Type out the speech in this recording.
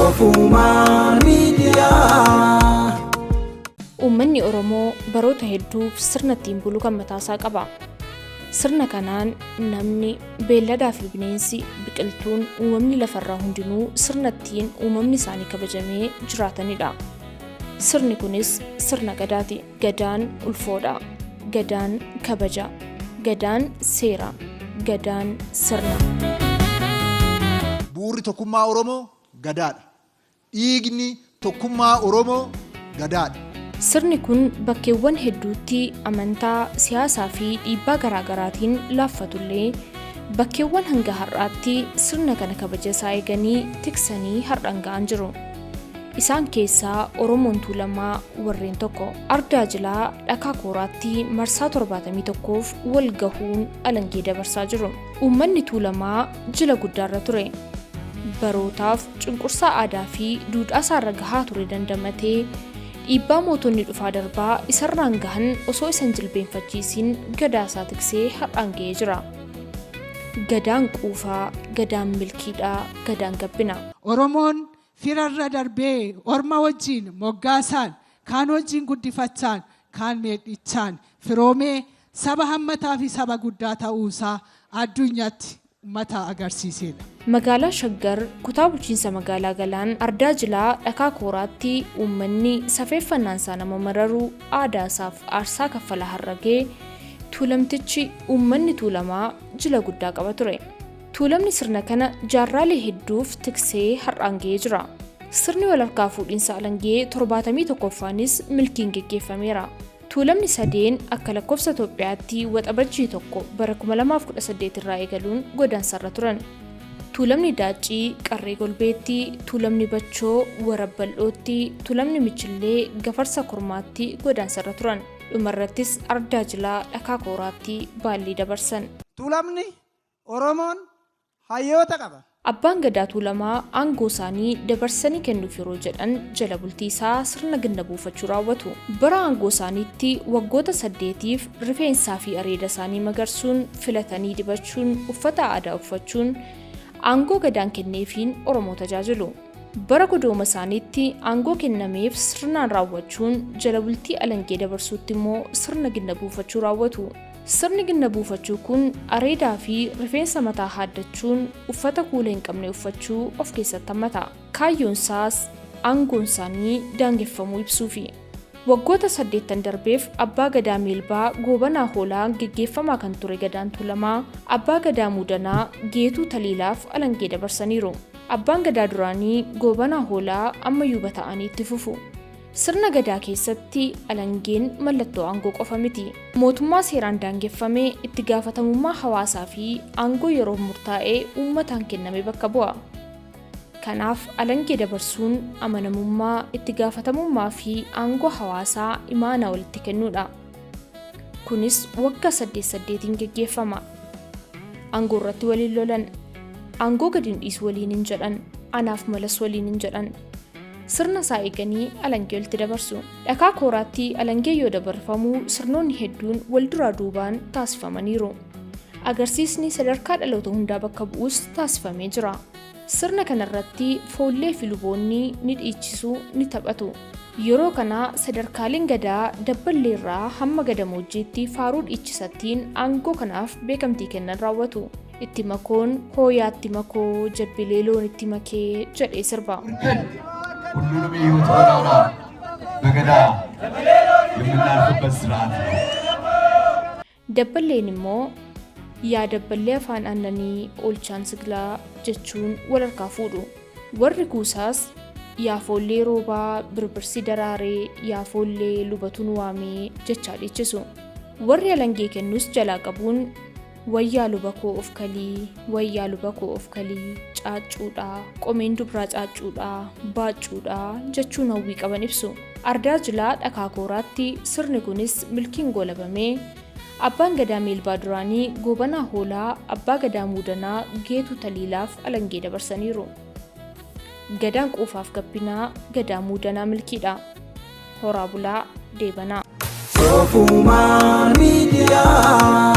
Soofumaan miidiyaa. Uummanni Oromoo baroota hedduuf sirna ittiin bulu kan mataasaa qaba. Sirna kanaan namni, beelladaa fi bineensi, biqiltuun, uumamni lafarraa hundinuu sirna ittiin uumamni isaanii kabajamee jiraatanidha. Sirni kunis sirna Gadaati. Gadaan ulfoodha. Gadaan kabaja. Gadaan seera. Gadaan sirna. Buurri tokkummaa Oromoo Gadaadha. Dhiigni tokkummaa Oromoo Gadaadha. Sirni kun bakkeewwan hedduutti amantaa, siyaasaa fi dhiibbaa garaagaraatiin laaffatullee bakkeewwan hanga har'aatti sirna kana kabaja isaa eeganii tiksanii har'aan ga'an jiru. Isaan keessaa Oromoon Tuulamaa warreen tokko. Ardaa Jilaa dhakaa kooraatti marsaa 71f wal gahuun alangee dabarsaa jiru. Uummanni Tuulamaa jila guddaarra ture. Barootaaf cunqursaa aadaa fi duudhaa isaarra gahaa ture dandamatee dhiibbaa mootonni dhufaa darbaa isarraan gahan osoo isan jilbeenfachiisin gadaa isaa tiksee har'aan ga'ee jira. Gadaan quufaa, gadaan milkiidhaa, gadaan gabbina. Oromoon firarra darbee orma wajjin moggaasaan, kaan wajjin guddifachaan, kaan meedhichaan firoomee saba hammataa fi saba guddaa ta'uusaa addunyaatti uummata agarsiisedha. Magaalaa Shaggar kutaa bulchiinsa magaalaa Galaan Ardaa Jilaa dhakaa kooraatti uummanni safeeffannaan isaa nama mararuu aadaa isaaf aarsaa kaffala harragee tuulamtichi uummanni Tuulamaa jila guddaa qaba ture. Tuulamni sirna kana jaarraalee hedduuf tiksee har'aan ga'ee jira. Sirni walharkaa fuudhinsa alangee 71ffaanis milkiin geggeeffameera. Tuulamni sadeen akka lakkoofsa Itoophiyaatti waxabajjii 1 bara 2018 irraa eegaluun godaansarra turan. Tuulamni Daaccii Qarree Golbeetti, Tuulamni Bachoo Warabbal'ootti, Tuulamni Michillee Gafarsa Kormaatti godaansarra turan. Dhumarrattis Ardaa Jilaa dhakaa kooraatti baallii dabarsan. Tuulamni Oromoon hayyoota qaba. Abbaan Gadaa Tuulamaa aangoo isaanii dabarsanii kennuuf yeroo jedhan jala bultii isaa sirna ganna buufachuu raawwatu. Bara aangoo isaaniitti waggoota 8f rifeensaa fi areeda isaanii magarsuun, filatanii dibachuun, uffata aadaa uffachuun aangoo gadaan kenneefiin Oromoo tajaajilu. Bara godooma isaaniitti aangoo kennameef sirnaan raawwachuun jala bultii alangee dabarsuutti immoo sirna ganna buufachuu raawwatu. Sirni ganna buufachuu kun areedaa fi rifeensa mataa haaddachuun uffata kuula hin qabne uffachuu of keessatti hammata. Kaayyoon isaas aangoon isaanii daangeffamuu ibsuufi. Waggoota 8 darbeef Abbaa Gadaa Meelbaa Goobanaa Hoolaa geggeeffamaa kan ture Gadaan Tuulamaa Abbaa Gadaa Muudanaa Geetuu Taliilaaf alangee dabarsaniiru. Abbaan Gadaa duraanii Goobanaa Hoolaa ammayyuu bata'anii itti fufu. Sirna Gadaa keessatti alangeen mallattoo aangoo qofa miti. Mootummaa seeraan daangeffamee itti gaafatamummaa hawaasaa fi aangoo yeroo murtaa'ee uummataan kenname bakka bu'a. Kanaaf alangee dabarsuun amanamummaa, itti gaafatamummaa fi aangoo hawaasaa imaanaa walitti kennuudha. Kunis waggaa 8-8 geggeeffama. Aangoo irratti waliin lolan, aangoo gadi hin dhiisu waliin hin jedhan, anaaf malas waliin hin jedhan. Sirna isaa eeganii alangee walitti dabarsu. Dhakaa kooraatti alangee yoo dabarfamu sirnoonni hedduun wal duraa duubaan taasifamaniiru. Agarsiisni sadarkaa dhaloota hundaa bakka bu'us taasifamee jira. Sirna kanarratti foollee fi luboonni ni dhiichisu, ni taphatu. Yeroo kana sadarkaaleen Gadaa Dabballeerraa hamma Gadamoojiitti faaruu dhiichisattiin aangoo kanaaf beekamtii kennan raawwatu. Itti makoon hooyaatti makoo jabbilee loon itti makee jedhee sirba. ሁሉንም የህይወት ጎዳና በገዳ የምናልፍበት ስርዓት ነው። Dabballeen immoo yaa dabballee afaan aannanii oolchaan siglaa jechuun wal harkaa fuudhu. Warri kuusaas yaa foollee roobaa birbirsi daraaree yaa foollee lubatuun waamee jechaa dhiichisu. Warri alangee kennus jalaa qabuun wayyaa luba koo of kalii, wayyaa luba koo of kalii, caaccuudha, qomeen dubraa caaccuudha, baaccuudha jechuun hawwii qaban ibsu. Ardaa Jilaa dhakaa kooraatti sirni kunis milkiin goolabamee Abbaan Gadaa Meelbaa duraanii Goobanaa Hoolaa Abbaa Gadaa Muudanaa Geetuu Taliilaaf alangee dabarsaniiru. Gadaan quufaaf gabbinaa, Gadaa Muudanaa milkiidha. Horaa bulaa deebanaa. Soofumaan miidiyaa.